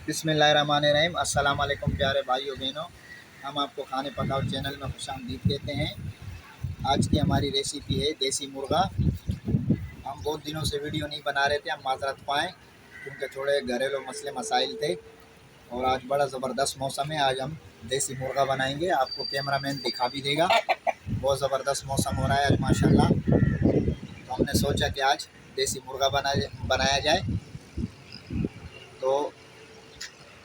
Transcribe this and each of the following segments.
बिस्मिल्लाहिर्रहमानिर्रहीम। अस्सलाम वालेकुम प्यारे भाइयों बहनों, हम आपको खाने पकाओ चैनल में खुशामदीद कहते हैं। आज की हमारी रेसिपी है देसी मुर्गा। हम बहुत दिनों से वीडियो नहीं बना रहे थे, हम माजरत पाएँ क्योंकि थोड़े घरेलू मसले मसाइल थे। और आज बड़ा ज़बरदस्त मौसम है, आज हम देसी मुर्गा बनाएंगे। आपको कैमरामैन दिखा भी देगा, बहुत ज़बरदस्त मौसम हो रहा है आज माशाल्लाह। तो हमने सोचा कि आज देसी मुर्गा बनाया जाए। तो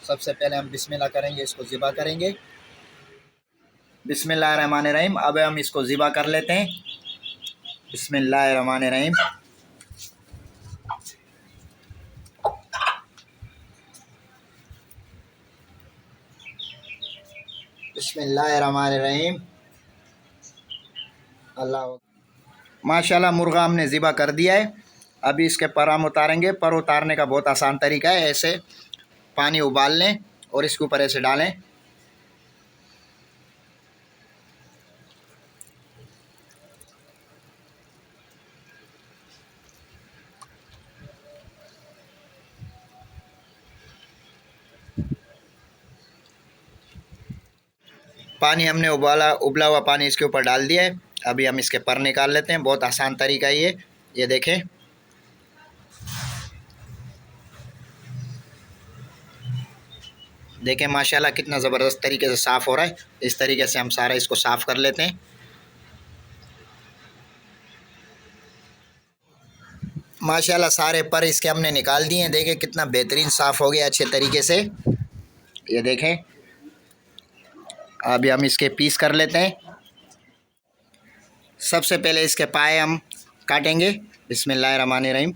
सबसे पहले हम बिस्मिल्लाह करेंगे, इसको ज़िबा करेंगे। बिस्मिल्लाहिर्रहमानिर्रहीम। अब हम इसको ज़िबा कर लेते हैं। बिस्मिल्लाहिर्रहमानिर्रहीम। बिस्मिल्लाहिर्रहमानिर्रहीम। अल्लाह माशाल्लाह, मुर्गा हमने ज़िबा कर दिया है। अभी इसके पर हम उतारेंगे। पर उतारने का बहुत आसान तरीका है, ऐसे पानी उबाल लें और इसके ऊपर ऐसे डालें। पानी हमने उबला हुआ पानी इसके ऊपर डाल दिया है। अभी हम इसके पर निकाल लेते हैं। बहुत आसान तरीका है ये देखें। देखें माशाल्लाह कितना ज़बरदस्त तरीके से साफ़ हो रहा है। इस तरीके से हम सारा इसको साफ़ कर लेते हैं। माशाल्लाह सारे पर इसके हमने निकाल दिए हैं। देखें कितना बेहतरीन साफ़ हो गया अच्छे तरीके से, ये देखें। अभी हम इसके पीस कर लेते हैं। सबसे पहले इसके पाए हम काटेंगे। बिस्मिल्लाहिर्रहमानिर्रहीम।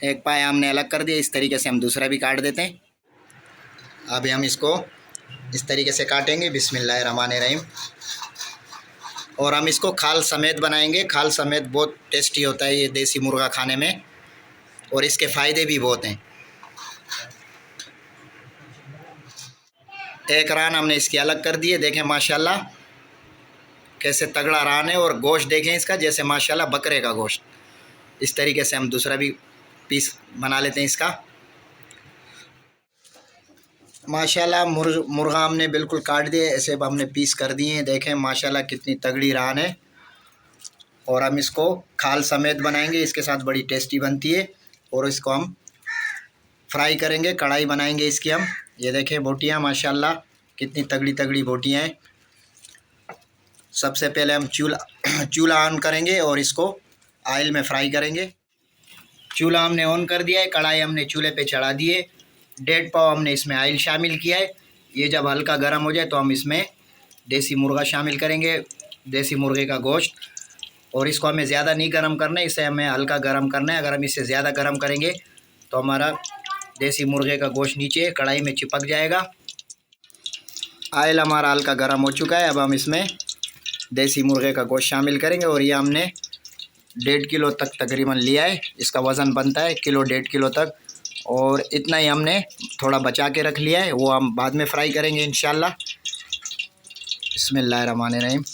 एक पाया हमने अलग कर दिया, इस तरीके से हम दूसरा भी काट देते हैं। अभी हम इसको इस तरीके से काटेंगे। बिस्मिल्लाहिर्रहमानिर्रहीम। और हम इसको खाल समेत बनाएंगे। खाल समेत बहुत टेस्टी होता है ये देसी मुर्गा खाने में, और इसके फ़ायदे भी बहुत हैं। एक रान हमने इसकी अलग कर दिए। देखें माशाल्लाह कैसे तगड़ा रान है, और गोश्त देखें इसका जैसे माशाल्लाह बकरे का गोश्त। इस तरीके से हम दूसरा भी पीस बना लेते हैं इसका। माशाल्लाह मुर्गा हमने बिल्कुल काट दिए, ऐसे अब हमने पीस कर दिए हैं। देखें माशाल्लाह कितनी तगड़ी रान है। और हम इसको खाल समेत बनाएंगे, इसके साथ बड़ी टेस्टी बनती है। और इसको हम फ्राई करेंगे, कढ़ाई बनाएंगे इसकी हम। ये देखें बोटियाँ माशाल्लाह कितनी तगड़ी तगड़ी बोटियाँ हैं। सबसे पहले हम चूल्हा ऑन करेंगे और इसको ऑयल में फ्राई करेंगे। चूल्हा हमने ऑन कर दिया है, कढ़ाई हमने चूल्हे पे चढ़ा दी है। 1.5 पाव हमने इसमें ऑयल शामिल किया है। ये जब हल्का गर्म हो जाए तो हम इसमें देसी मुर्गा शामिल करेंगे, देसी मुर्गे का गोश्त। और इसको हमें ज़्यादा नहीं गर्म करना है, इसे हमें हल्का गर्म करना है। अगर हम इसे ज़्यादा गर्म करेंगे तो हमारा देसी मुर्गे का गोश्त नीचे कढ़ाई में चिपक जाएगा। ऑयल हमारा हल्का गर्म हो चुका है। अब हम इसमें देसी मुर्गे का गोश्त शामिल करेंगे। और ये हमने 1.5 किलो तक तकरीबन लिया है। इसका वज़न बनता है किलो 1.5 किलो तक। और इतना ही हमने थोड़ा बचा के रख लिया है, वो हम बाद में फ्राई करेंगे इंशाल्लाह। बिस्मिल्लाहिर्रहमानिर्रहीम।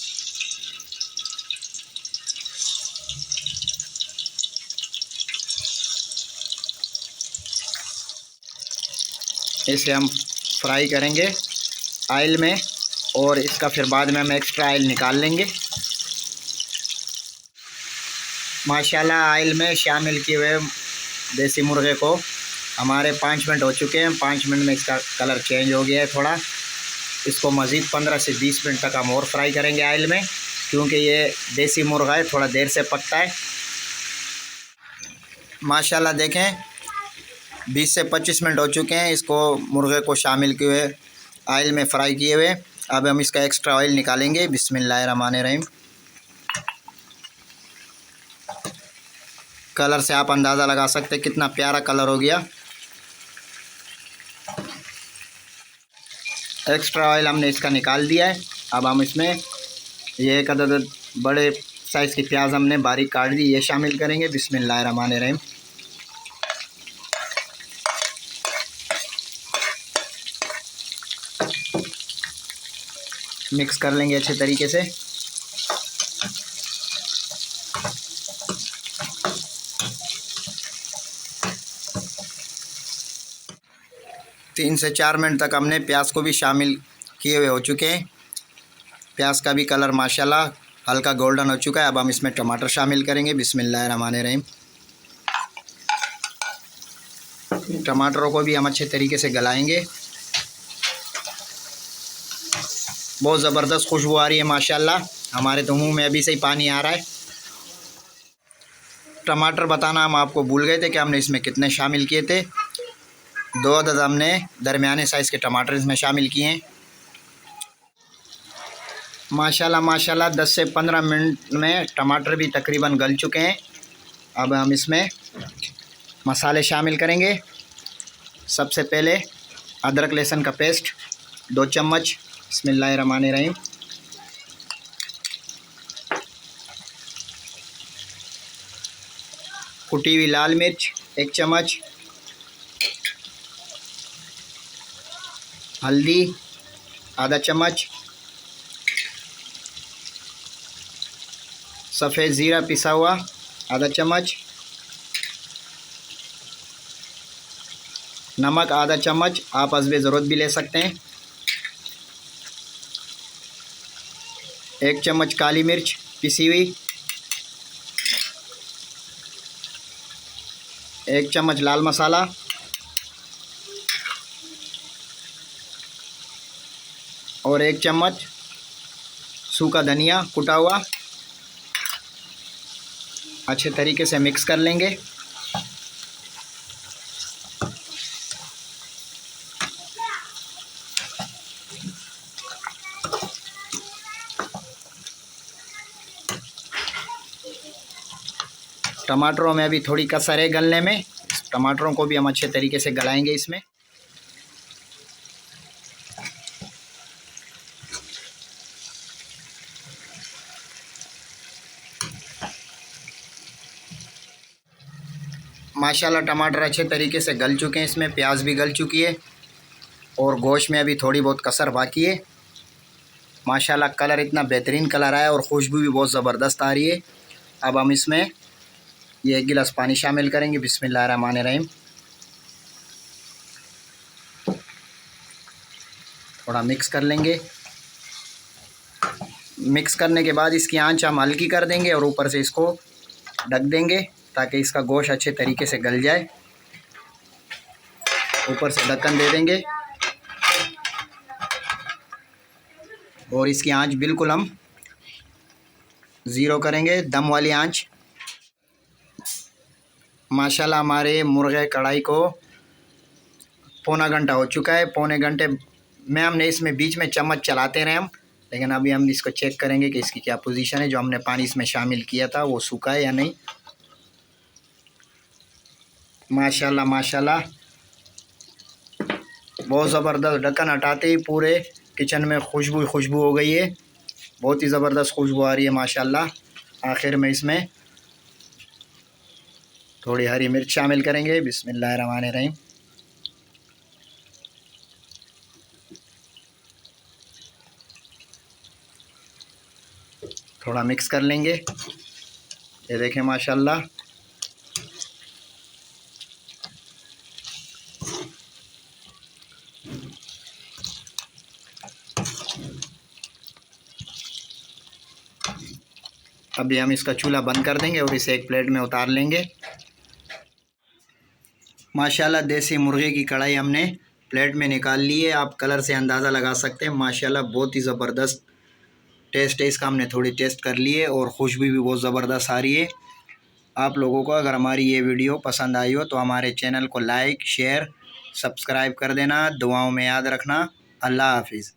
इसे हम फ्राई करेंगे ऑयल में, और इसका फिर बाद में हम एक्स्ट्रा ऑयल निकाल लेंगे। माशाल्लाह ऑयल में शामिल किए हुए देसी मुर्गे को हमारे 5 मिनट हो चुके हैं। 5 मिनट में इसका कलर चेंज हो गया है थोड़ा। इसको मज़ीद 15 से 20 मिनट तक हम और फ्राई करेंगे ऑयल में, क्योंकि ये देसी मुर्गा है, थोड़ा देर से पकता है। माशाल्लाह देखें 20 से 25 मिनट हो चुके हैं इसको मुर्गे को शामिल किए हुए ऑयल में फ्राई किए हुए। अब हम इसका एक्स्ट्रा ऑयल निकालेंगे। बिस्मिल्लाहिर्रहमानिर्रहीम। कलर से आप अंदाज़ा लगा सकते हैं कितना प्यारा कलर हो गया। एक्स्ट्रा ऑयल हमने इसका निकाल दिया है। अब हम इसमें ये एक अदद बड़े साइज़ की प्याज हमने बारीक काट दी, ये शामिल करेंगे। बिस्मिल्लाहिर्रहमानिर्रहीम। मिक्स कर लेंगे अच्छे तरीके से। तीन से 4 मिनट तक हमने प्याज को भी शामिल किए हुए हो चुके हैं। प्याज का भी कलर माशाल्लाह हल्का गोल्डन हो चुका है। अब हम इसमें टमाटर शामिल करेंगे। बिस्मिल्लाहिर्रहमानिर्रहीम। टमाटरों को भी हम अच्छे तरीके से गलाएंगे। बहुत ज़बरदस्त खुशबू आ रही है माशाल्लाह, हमारे तो मुंह में अभी से ही पानी आ रहा है। टमाटर बताना हम आपको भूल गए थे कि हमने इसमें कितने शामिल किए थे। 2 अदद हमने दरमियाने साइज़ के टमाटर इसमें शामिल किए हैं। माशाल्लाह माशाल्लाह 10 से 15 मिनट में टमाटर भी तकरीबन गल चुके हैं। अब हम इसमें मसाले शामिल करेंगे। सबसे पहले अदरक लहसुन का पेस्ट 2 चम्मच। बिस्मिल्लाहिर्रहमानिर्रहीम। कुटी हुई लाल मिर्च 1 चम्मच। हल्दी आधा चम्मच। सफ़ेद ज़ीरा पिसा हुआ आधा चम्मच। नमक आधा चम्मच, आप हस्बे ज़रूरत भी ले सकते हैं। 1 चम्मच काली मिर्च पिसी हुई। 1 चम्मच लाल मसाला। और 1 चम्मच सूखा धनिया कुटा हुआ। अच्छे तरीके से मिक्स कर लेंगे। टमाटरों में अभी थोड़ी कसर है गलने में, टमाटरों को भी हम अच्छे तरीके से गलाएंगे इसमें। माशाल्लाह टमाटर अच्छे तरीके से गल चुके हैं, इसमें प्याज भी गल चुकी है और गोश्त में अभी थोड़ी बहुत कसर बाकी है। माशाल्लाह कलर इतना बेहतरीन कलर आया और खुशबू भी बहुत ज़बरदस्त आ रही है। अब हम इसमें ये 1 गिलास पानी शामिल करेंगे। बिस्मिल्लाहिर्रहमानिर्रहीम। थोड़ा मिक्स कर लेंगे। मिक्स करने के बाद इसकी आंच हम हल्की कर देंगे और ऊपर से इसको ढक देंगे ताकि इसका गोश्त अच्छे तरीके से गल जाए। ऊपर से ढक्कन दे देंगे और इसकी आंच बिल्कुल हम 0 करेंगे, दम वाली आंच। माशाल्लाह हमारे मुर्गे कढ़ाई को पौना घंटा हो चुका है। पौने घंटे में हमने इसमें बीच में चम्मच चलाते रहे हम, लेकिन अभी हम इसको चेक करेंगे कि इसकी क्या पोजीशन है। जो हमने पानी इसमें शामिल किया था वो सूखा है या नहीं। माशाल्लाह माशाल्लाह बहुत ज़बरदस्त, ढक्कन हटाते ही पूरे किचन में खुशबू हो गई है। बहुत ही ज़बरदस्त खुशबू आ रही है माशाल्लाह। आखिर में इसमें थोड़ी हरी मिर्च शामिल करेंगे। बिस्मिल्लाहिर्रहमानिर्रहीम। थोड़ा मिक्स कर लेंगे। ये देखें माशाल्लाह अभी हम इसका चूल्हा बंद कर देंगे और इसे एक प्लेट में उतार लेंगे। माशाल्लाह देसी मुर्गे की कढ़ाई हमने प्लेट में निकाल ली है। आप कलर से अंदाज़ा लगा सकते हैं। माशाल्लाह बहुत ही ज़बरदस्त टेस्ट है इसका, हमने थोड़ी टेस्ट कर ली है और खुशबू भी बहुत ज़बरदस्त आ रही है। आप लोगों को अगर हमारी ये वीडियो पसंद आई हो तो हमारे चैनल को लाइक शेयर सब्सक्राइब कर देना। दुआओं में याद रखना। अल्लाह हाफिज़।